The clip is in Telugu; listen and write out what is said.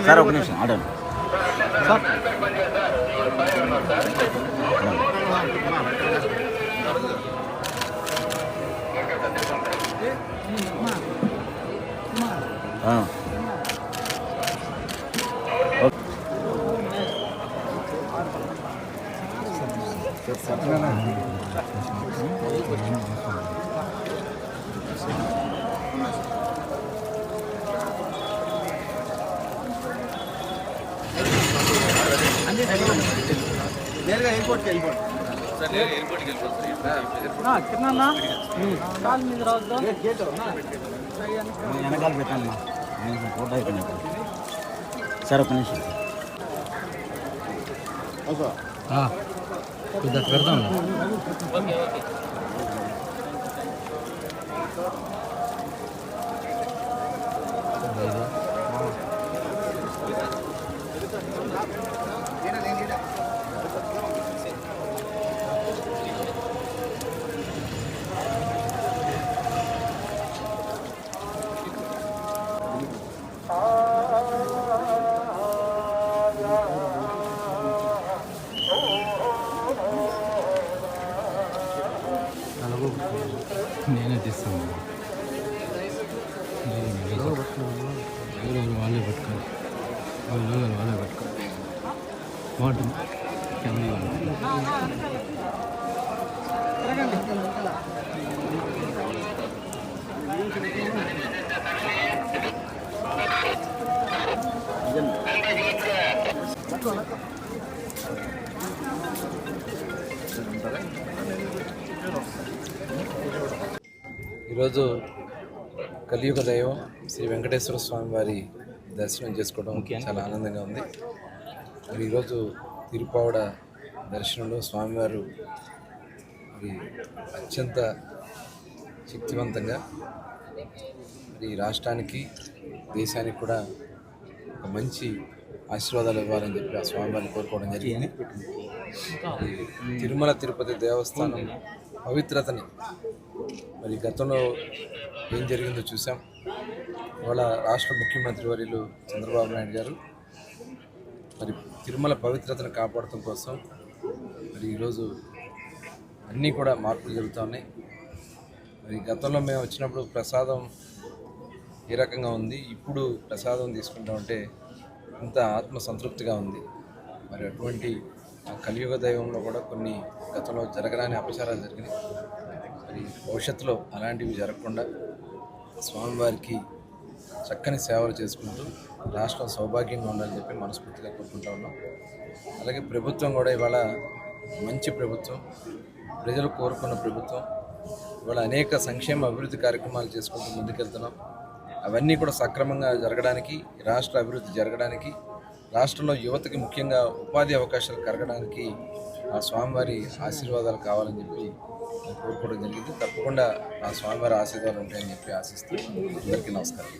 సార్ ఒక నిమిషం ఆడండి సార్. నేరుగా ఎయిర్పోర్ట్కి వెళ్ళిపోండి సార్. ఎయిర్పోర్ట్కి వెళ్ళిపోతారు తిన్నా కాల్ మీద రావద్దు. వెనకాల పెట్టాను ఫోటో అయిపోయినా సార్. ఒక నిమిషం కొద్దిగా పెడతాం. నేనే తీస్తాను. వాళ్ళే పట్టుకోవాలి, వాళ్ళే పట్టుకోవాలి. బాగుంటుంది కెమెరా ఈరోజు కలియుగ దైవం శ్రీ వెంకటేశ్వర స్వామి వారి దర్శనం చేసుకోవడం చాలా ఆనందంగా ఉంది. మరి ఈరోజు తిరుపావడ దర్శనంలో స్వామివారు మరి అత్యంత శక్తివంతంగా మరి రాష్ట్రానికి దేశానికి కూడా ఒక మంచి ఆశీర్వాదాలు ఇవ్వాలని చెప్పి ఆ స్వామివారిని కోరుకోవడం జరిగింది. తిరుమల తిరుపతి దేవస్థానం పవిత్రతని మరి గతంలో ఏం జరిగిందో చూసాం. ఇవాళ రాష్ట్ర ముఖ్యమంత్రి వర్యులు చంద్రబాబు నాయుడు గారు మరి తిరుమల పవిత్రతను కాపాడటం కోసం మరి ఈరోజు అన్నీ కూడా మార్పులు జరుగుతూ ఉన్నాయి. మరి గతంలో మేము వచ్చినప్పుడు ప్రసాదం ఏ రకంగా ఉంది, ఇప్పుడు ప్రసాదం తీసుకుంటామంటే ఇంత ఆత్మ సంతృప్తిగా ఉంది. మరి అటువంటి కలియుగ దైవంలో కూడా కొన్ని గతంలో జరగరాని అపచారాలు జరిగినాయి. మరి భవిష్యత్తులో అలాంటివి జరగకుండా స్వామివారికి చక్కని సేవలు చేసుకుంటూ రాష్ట్రం సౌభాగ్యంగా ఉండాలని చెప్పి మనస్ఫూర్తిగా కోరుకుంటా ఉన్నాం. అలాగే ప్రభుత్వం కూడా ఇవాళ మంచి ప్రభుత్వం, ప్రజలు కోరుకున్న ప్రభుత్వం. ఇవాళ అనేక సంక్షేమ అభివృద్ధి కార్యక్రమాలు చేసుకుంటూ ముందుకెళ్తున్నాం. అవన్నీ కూడా సక్రమంగా జరగడానికి, రాష్ట్ర అభివృద్ధి జరగడానికి, రాష్ట్రంలో యువతకి ముఖ్యంగా ఉపాధి అవకాశాలు కలగడానికి ఆ స్వామివారి ఆశీర్వాదాలు కావాలని చెప్పి కోరుకోవడం జరిగింది. తప్పకుండా ఆ స్వామివారి ఆశీర్వాదాలు ఉంటాయని చెప్పి ఆశిస్తూ అందరికీ నమస్కారం.